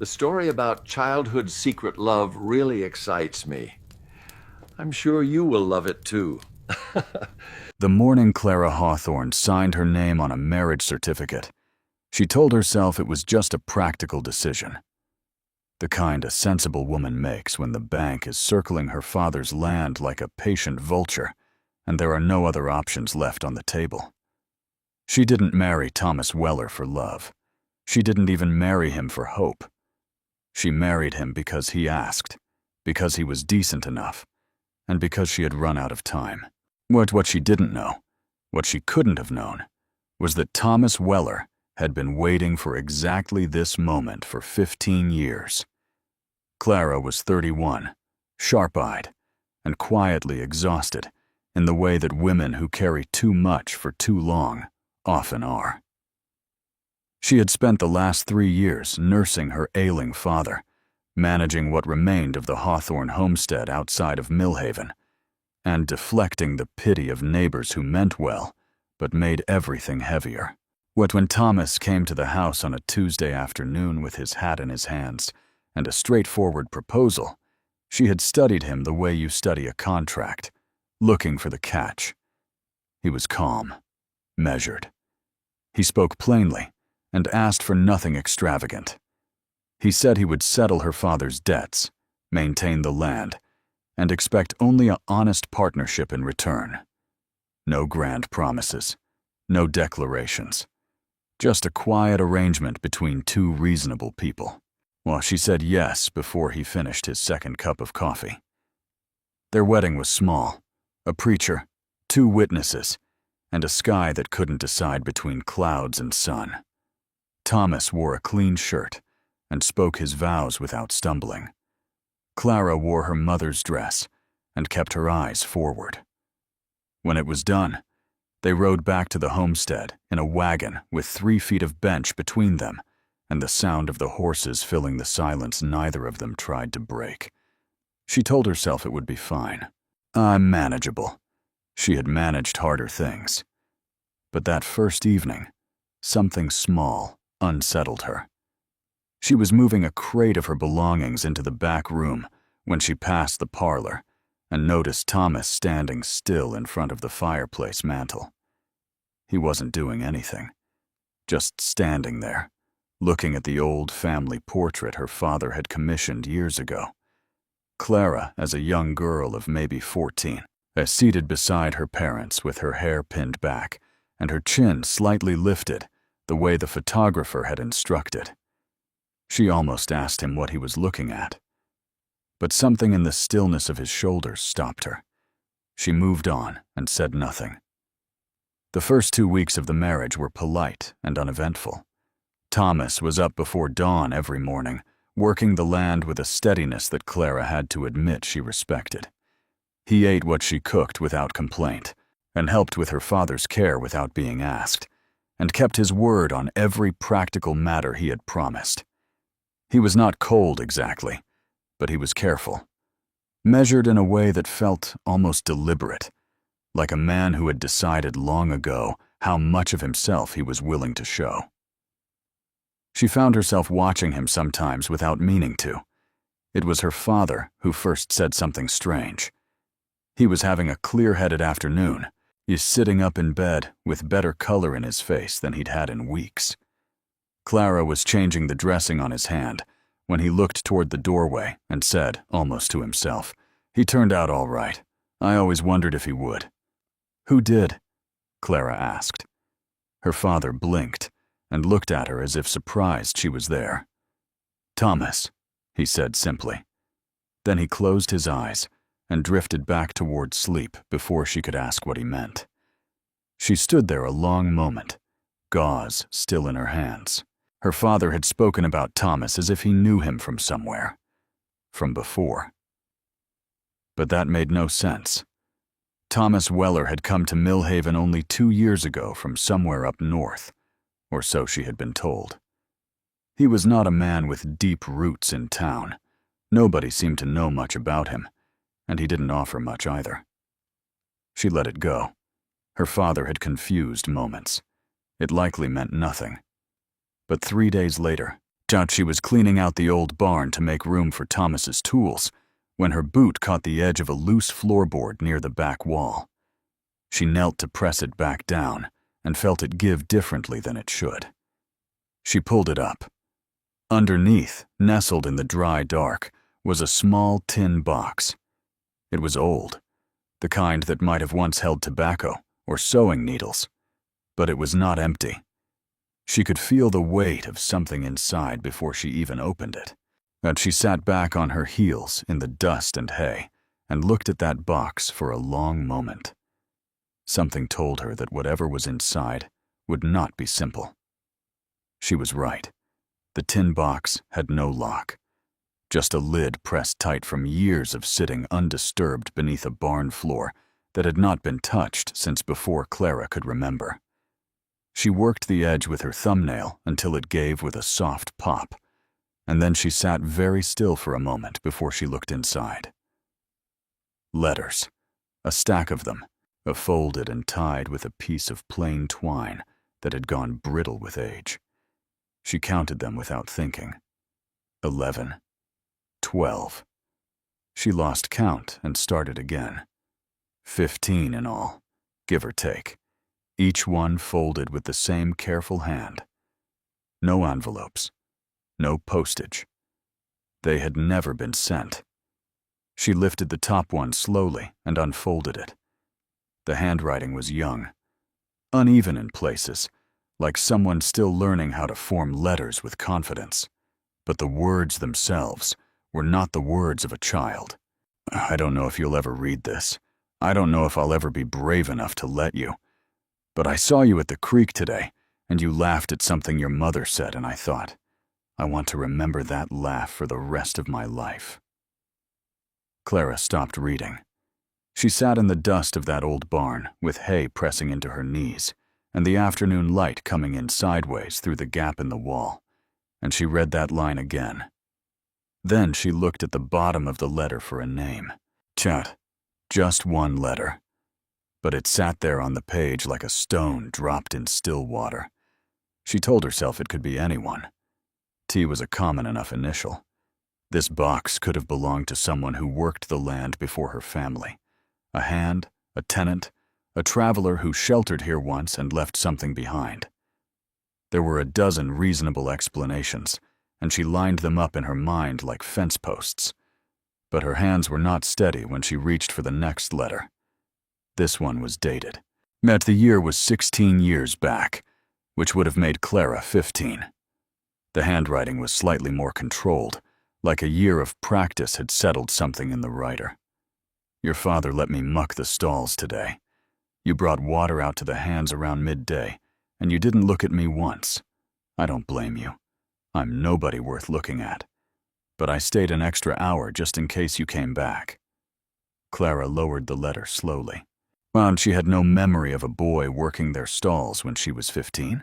The story about childhood secret love really excites me. I'm sure you will love it too. The morning Clara Hawthorne signed her name on a marriage certificate, she told herself it was just a practical decision. The kind a sensible woman makes when the bank is circling her father's land like a patient vulture, and there are no other options left on the table. She didn't marry Thomas Weller for love. She didn't even marry him for hope. She married him because he asked, because he was decent enough, and because she had run out of time. What she didn't know, what she couldn't have known, was that Thomas Weller had been waiting for exactly this moment for 15 years. Clara was 31, sharp-eyed, and quietly exhausted in the way that women who carry too much for too long often are. She had spent the last 3 years nursing her ailing father, managing what remained of the Hawthorne homestead outside of Millhaven, and deflecting the pity of neighbors who meant well, but made everything heavier. When Thomas came to the house on a Tuesday afternoon with his hat in his hands and a straightforward proposal, she had studied him the way you study a contract, looking for the catch. He was calm, measured. He spoke plainly and asked for nothing extravagant. He said he would settle her father's debts, maintain the land, and expect only an honest partnership in return. No grand promises, no declarations. Just a quiet arrangement between two reasonable people. Well, she said yes before he finished his second cup of coffee. Their wedding was small, a preacher, 2 witnesses, and a sky that couldn't decide between clouds and sun. Thomas wore a clean shirt and spoke his vows without stumbling. Clara wore her mother's dress and kept her eyes forward. When it was done, they rode back to the homestead in a wagon with 3 feet of bench between them and the sound of the horses filling the silence neither of them tried to break. She told herself it would be fine. I'm manageable. She had managed harder things. But that first evening, something small unsettled her. She was moving a crate of her belongings into the back room when she passed the parlor and noticed Thomas standing still in front of the fireplace mantel. He wasn't doing anything, just standing there, looking at the old family portrait her father had commissioned years ago. Clara, as a young girl of maybe 14, seated beside her parents with her hair pinned back and her chin slightly lifted the way the photographer had instructed. She almost asked him what he was looking at. But something in the stillness of his shoulders stopped her. She moved on and said nothing. The first 2 weeks of the marriage were polite and uneventful. Thomas was up before dawn every morning, working the land with a steadiness that Clara had to admit she respected. He ate what she cooked without complaint, and helped with her father's care without being asked, and kept his word on every practical matter he had promised. He was not cold exactly, but he was careful, measured in a way that felt almost deliberate, like a man who had decided long ago how much of himself he was willing to show. She found herself watching him sometimes without meaning to. It was her father who first said something strange. He was having a clear-headed afternoon, sitting up in bed with better color in his face than he'd had in weeks. Clara was changing the dressing on his hand when he looked toward the doorway and said, almost to himself, "He turned out all right. I always wondered if he would." "Who did?" Clara asked. Her father blinked and looked at her as if surprised she was there. "Thomas," he said simply. Then he closed his eyes and drifted back toward sleep before she could ask what he meant. She stood there a long moment, gauze still in her hands. Her father had spoken about Thomas as if he knew him from somewhere, from before. But that made no sense. Thomas Weller had come to Millhaven only 2 years ago from somewhere up north, or so she had been told. He was not a man with deep roots in town. Nobody seemed to know much about him, and he didn't offer much either. She let it go. Her father had confused moments. It likely meant nothing. But 3 days later, Out she was cleaning out the old barn to make room for Thomas's tools when her boot caught the edge of a loose floorboard near the back wall. She knelt to press it back down and felt it give differently than it should. She pulled it up. Underneath, nestled in the dry dark, was a small tin box. It was old, the kind that might have once held tobacco or sewing needles, but it was not empty. She could feel the weight of something inside before she even opened it. And she sat back on her heels in the dust and hay and looked at that box for a long moment. Something told her that whatever was inside would not be simple. She was right. The tin box had no lock, just a lid pressed tight from years of sitting undisturbed beneath a barn floor that had not been touched since before Clara could remember. She worked the edge with her thumbnail until it gave with a soft pop, and then she sat very still for a moment before she looked inside. Letters, a stack of them, folded and tied with a piece of plain twine that had gone brittle with age. She counted them without thinking. 11, 12. She lost count and started again. 15 in all, give or take, each one folded with the same careful hand. No envelopes, no postage. They had never been sent. She lifted the top one slowly and unfolded it. The handwriting was young, uneven in places, like someone still learning how to form letters with confidence. But the words themselves were not the words of a child. I don't know if you'll ever read this. I don't know if I'll ever be brave enough to let you. But I saw you at the creek today, and you laughed at something your mother said, and I thought, I want to remember that laugh for the rest of my life. Clara stopped reading. She sat in the dust of that old barn, with hay pressing into her knees, and the afternoon light coming in sideways through the gap in the wall, and she read that line again. Then she looked at the bottom of the letter for a name. Chat, just one letter. But it sat there on the page like a stone dropped in still water. She told herself it could be anyone. T was a common enough initial. This box could have belonged to someone who worked the land before her family. A hand, a tenant, a traveler who sheltered here once and left something behind. There were a dozen reasonable explanations, and she lined them up in her mind like fence posts. But her hands were not steady when she reached for the next letter. This one was dated. The year was 16 years back, which would have made Clara 15. The handwriting was slightly more controlled, like a year of practice had settled something in the writer. Your father let me muck the stalls today. You brought water out to the hands around midday, and you didn't look at me once. I don't blame you. I'm nobody worth looking at. But I stayed an extra hour just in case you came back. Clara lowered the letter slowly. Found she had no memory of a boy working their stalls when she was 15.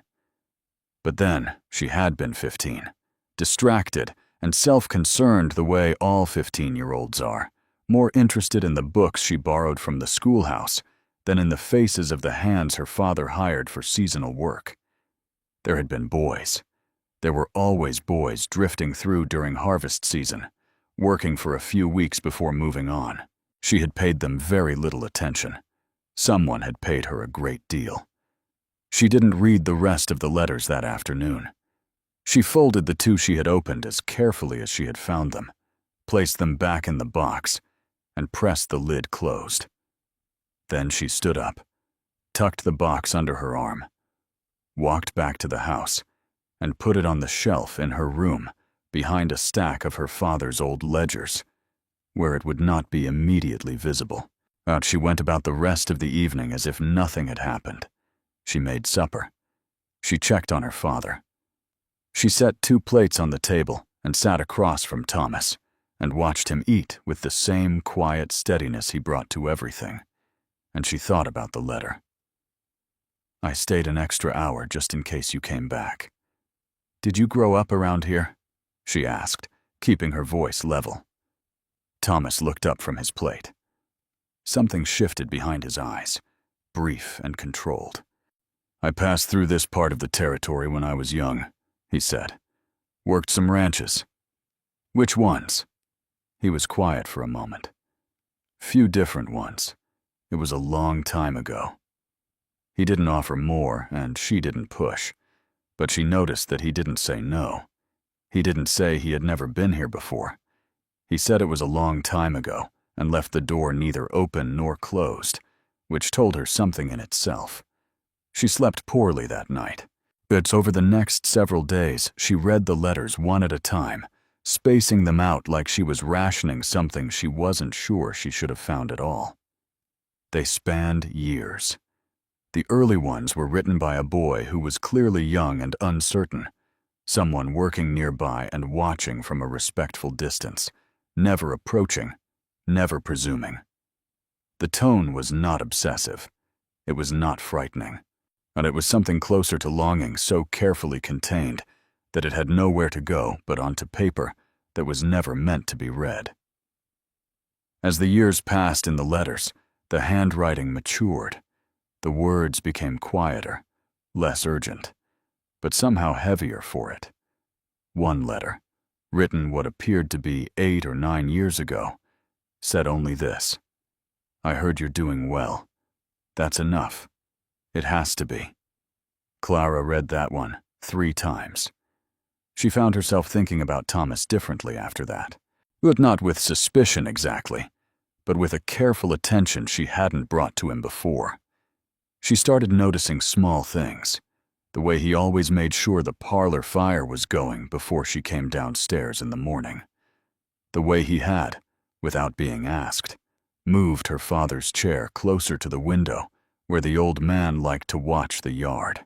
But then she had been 15, distracted and self-concerned the way all 15-year-olds are, more interested in the books she borrowed from the schoolhouse than in the faces of the hands her father hired for seasonal work. There had been boys. There were always boys drifting through during harvest season, working for a few weeks before moving on. She had paid them very little attention. Someone had paid her a great deal. She didn't read the rest of the letters that afternoon. She folded the two she had opened as carefully as she had found them, placed them back in the box, and pressed the lid closed. Then she stood up, tucked the box under her arm, walked back to the house, and put it on the shelf in her room behind a stack of her father's old ledgers, where it would not be immediately visible. Out she went about the rest of the evening as if nothing had happened. She made supper. She checked on her father. She set 2 plates on the table and sat across from Thomas and watched him eat with the same quiet steadiness he brought to everything. And she thought about the letter. I stayed an extra hour just in case you came back. Did you grow up around here? She asked, keeping her voice level. Thomas looked up from his plate. Something shifted behind his eyes, brief and controlled. I passed through this part of the territory when I was young, he said. Worked some ranches. Which ones? He was quiet for a moment. Few different ones. It was a long time ago. He didn't offer more, and she didn't push, but she noticed that he didn't say no. He didn't say he had never been here before. He said it was a long time ago, and left the door neither open nor closed, which told her something in itself. She slept poorly that night. But over the next several days, she read the letters one at a time, spacing them out like she was rationing something she wasn't sure she should have found at all. They spanned years. The early ones were written by a boy who was clearly young and uncertain, someone working nearby and watching from a respectful distance, never approaching, never presuming. The tone was not obsessive. It was not frightening. And it was something closer to longing so carefully contained that it had nowhere to go but onto paper that was never meant to be read. As the years passed in the letters, the handwriting matured. The words became quieter, less urgent, but somehow heavier for it. One letter, written what appeared to be 8 or 9 years ago, said only this: "I heard you're doing well. That's enough. It has to be." Clara read that one 3 times. She found herself thinking about Thomas differently after that, but not with suspicion exactly, but with a careful attention she hadn't brought to him before. She started noticing small things, the way he always made sure the parlor fire was going before she came downstairs in the morning, the way he had, without being asked, moved her father's chair closer to the window where the old man liked to watch the yard,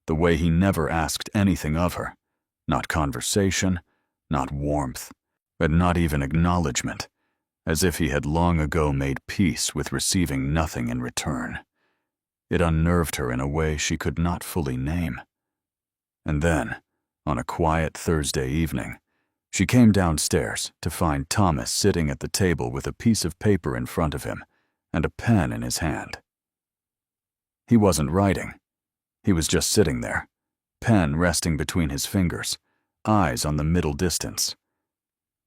the way he never asked anything of her, not conversation, not warmth, and not even acknowledgement, as if he had long ago made peace with receiving nothing in return. It unnerved her in a way she could not fully name. And then, on a quiet Thursday evening, she came downstairs to find Thomas sitting at the table with a piece of paper in front of him and a pen in his hand. He wasn't writing. He was just sitting there, pen resting between his fingers, eyes on the middle distance.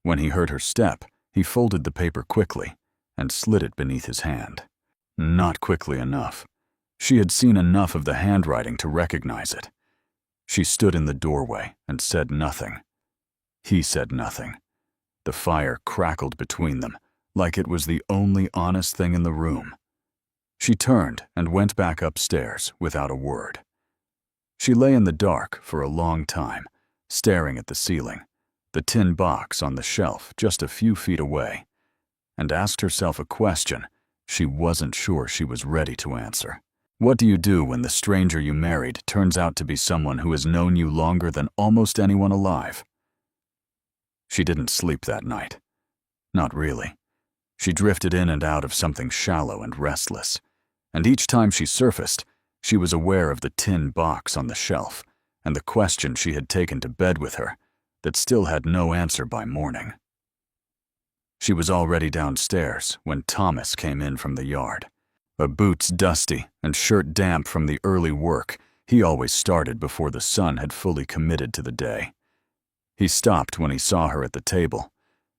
When he heard her step, he folded the paper quickly and slid it beneath his hand. Not quickly enough. She had seen enough of the handwriting to recognize it. She stood in the doorway and said nothing. He said nothing. The fire crackled between them, like it was the only honest thing in the room. She turned and went back upstairs without a word. She lay in the dark for a long time, staring at the ceiling, the tin box on the shelf just a few feet away, and asked herself a question she wasn't sure she was ready to answer. What do you do when the stranger you married turns out to be someone who has known you longer than almost anyone alive? She didn't sleep that night. Not really. She drifted in and out of something shallow and restless, and each time she surfaced, she was aware of the tin box on the shelf and the question she had taken to bed with her that still had no answer by morning. She was already downstairs when Thomas came in from the yard. Boots dusty and shirt damp from the early work he always started before the sun had fully committed to the day. He stopped when he saw her at the table.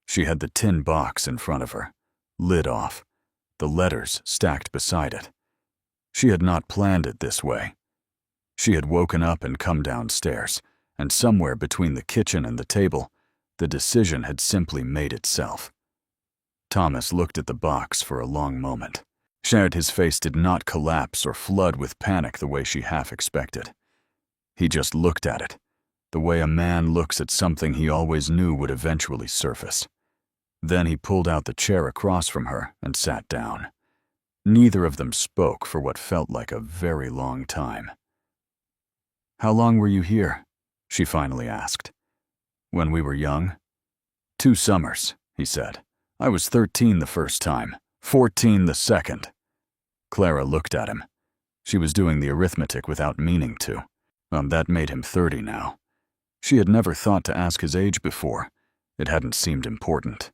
She had the tin box in front of her, lid off, the letters stacked beside it. She had not planned it this way. She had woken up and come downstairs, and somewhere between the kitchen and the table, the decision had simply made itself. Thomas looked at the box for a long moment. His face did not collapse or flood with panic the way she half expected. He just looked at it, the way a man looks at something he always knew would eventually surface. Then he pulled out the chair across from her and sat down. Neither of them spoke for what felt like a very long time. "How long were you here?" she finally asked. "When we were young?" "2 summers," he said. "I was 13 the first time, 14 the second." Clara looked at him. She was doing the arithmetic without meaning to. That made him 30 now. She had never thought to ask his age before. It hadn't seemed important.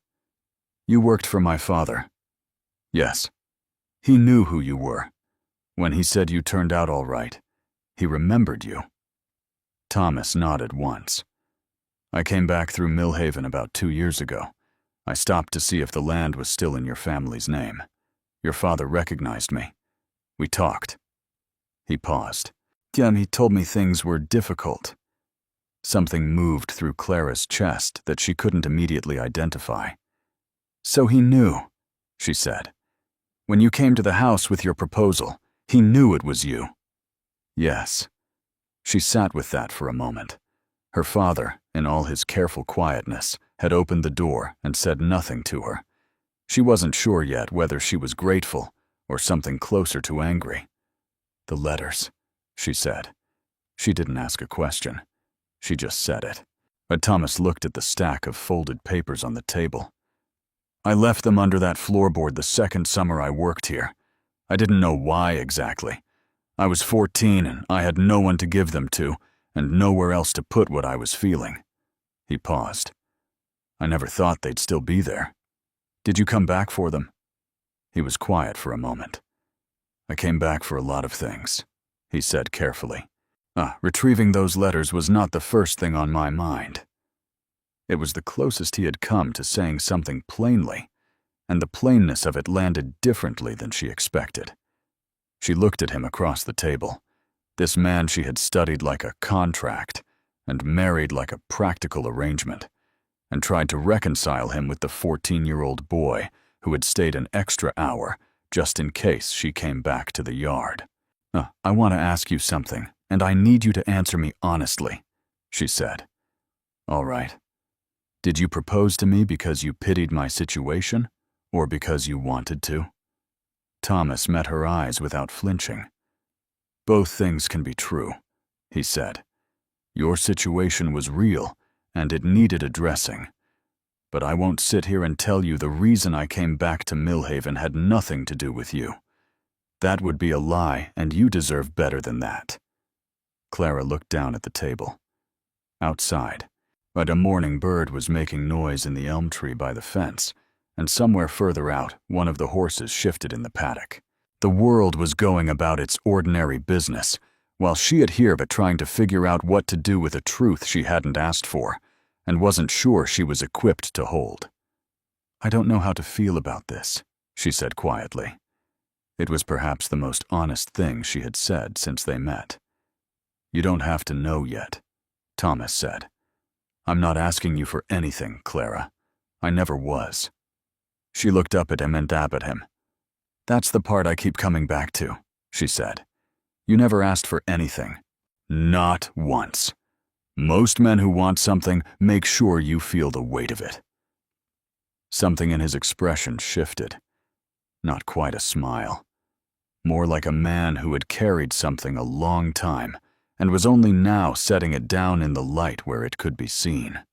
"You worked for my father." "Yes." "He knew who you were. When he said you turned out all right, he remembered you." Thomas nodded once. I came back through Millhaven about 2 years ago. I stopped to see if the land was still in your family's name. Your father recognized me. We talked." He paused. He told me things were difficult." Something moved through Clara's chest that she couldn't immediately identify. "So he knew," she said. "When you came to the house with your proposal, he knew it was you." "Yes." She sat with that for a moment. Her father, in all his careful quietness, had opened the door and said nothing to her. She wasn't sure yet whether she was grateful or something closer to angry. "The letters," she said. She didn't ask a question. She just said it. Thomas looked at the stack of folded papers on the table. "I left them under that floorboard the second summer I worked here. I didn't know why exactly. I was 14 and I had no one to give them to, and nowhere else to put what I was feeling." He paused. "I never thought they'd still be there. Did you come back for them?" He was quiet for a moment. "I came back for a lot of things," he said carefully. Retrieving those letters was not the first thing on my mind." It was the closest he had come to saying something plainly, and the plainness of it landed differently than she expected. She looked at him across the table, this man she had studied like a contract and married like a practical arrangement, and tried to reconcile him with the 14-year-old boy who had stayed an extra hour just in case she came back to the yard. "I want to ask you something, and I need you to answer me honestly," she said. "All right. Did you propose to me because you pitied my situation, or because you wanted to?" Thomas met her eyes without flinching. "Both things can be true," he said. "Your situation was real, and it needed addressing. But I won't sit here and tell you the reason I came back to Millhaven had nothing to do with you. That would be a lie, and you deserve better than that." Clara looked down at the table. Outside, a morning bird was making noise in the elm tree by the fence, and somewhere further out, one of the horses shifted in the paddock. The world was going about its ordinary business, while she had here but trying to figure out what to do with a truth she hadn't asked for, and wasn't sure she was equipped to hold. "I don't know how to feel about this," she said quietly. It was perhaps the most honest thing she had said since they met. "You don't have to know yet," Thomas said. "I'm not asking you for anything, Clara. I never was." She looked up at him and dabbed at him. "That's the part I keep coming back to," she said. "You never asked for anything. Not once. Most men who want something make sure you feel the weight of it." Something in his expression shifted. Not quite a smile. More like a man who had carried something a long time and was only now setting it down in the light where it could be seen.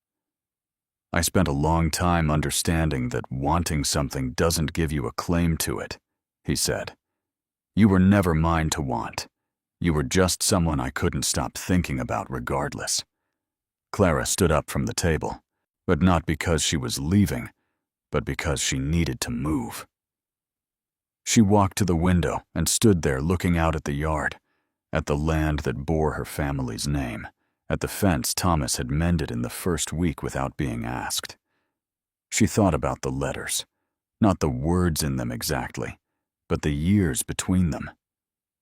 "I spent a long time understanding that wanting something doesn't give you a claim to it," he said. "You were never mine to want. You were just someone I couldn't stop thinking about regardless." Clara stood up from the table, but not because she was leaving, but because she needed to move. She walked to the window and stood there looking out at the yard, at the land that bore her family's name, at the fence Thomas had mended in the first week without being asked. She thought about the letters, not the words in them exactly, but the years between them.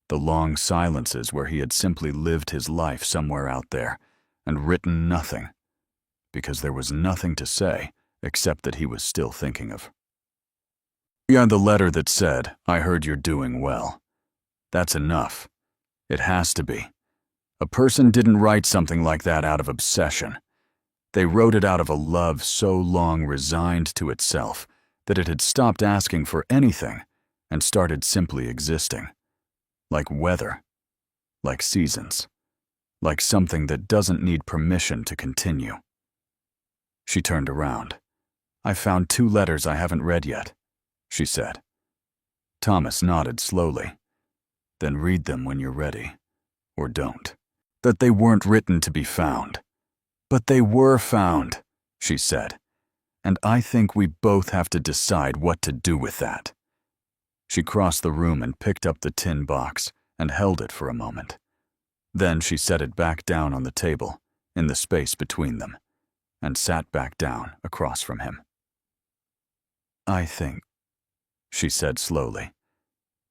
The long silences where he had simply lived his life somewhere out there and written nothing, because there was nothing to say except that he was still thinking of. The letter that said, "I heard you're doing well." That's enough. It has to be. A person didn't write something like that out of obsession. They wrote it out of a love so long resigned to itself that it had stopped asking for anything and started simply existing. Like weather, like seasons, like something that doesn't need permission to continue. She turned around. "I found 2 letters I haven't read yet," she said. Thomas nodded slowly. "Then read them when you're ready, or don't." That they weren't written to be found. "But they were found," she said. "And I think we both have to decide what to do with that." She crossed the room and picked up the tin box and held it for a moment. Then she set it back down on the table, in the space between them. and sat back down across from him. "I think," she said slowly,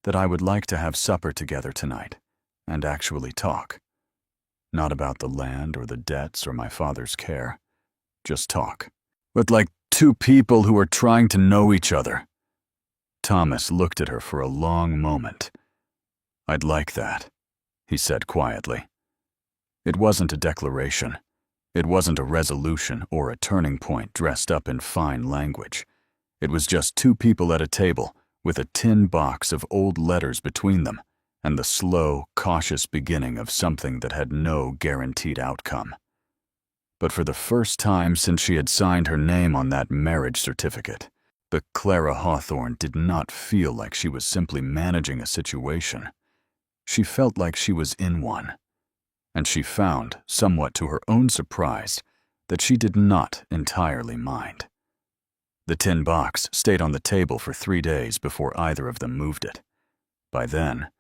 "that I would like to have supper together tonight and actually talk. Not about the land or the debts or my father's care. Just talk. But like two people who are trying to know each other." Thomas looked at her for a long moment. "I'd like that," he said quietly. It wasn't a declaration. It wasn't a resolution or a turning point dressed up in fine language. It was just two people at a table with a tin box of old letters between them and the slow, cautious beginning of something that had no guaranteed outcome. But for the first time since she had signed her name on that marriage certificate, the Clara Hawthorne did not feel like she was simply managing a situation. She felt like she was in one. And she found, somewhat to her own surprise, that she did not entirely mind. The tin box stayed on the table for 3 days before either of them moved it. By then,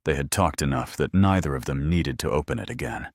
they had talked enough that neither of them needed to open it again.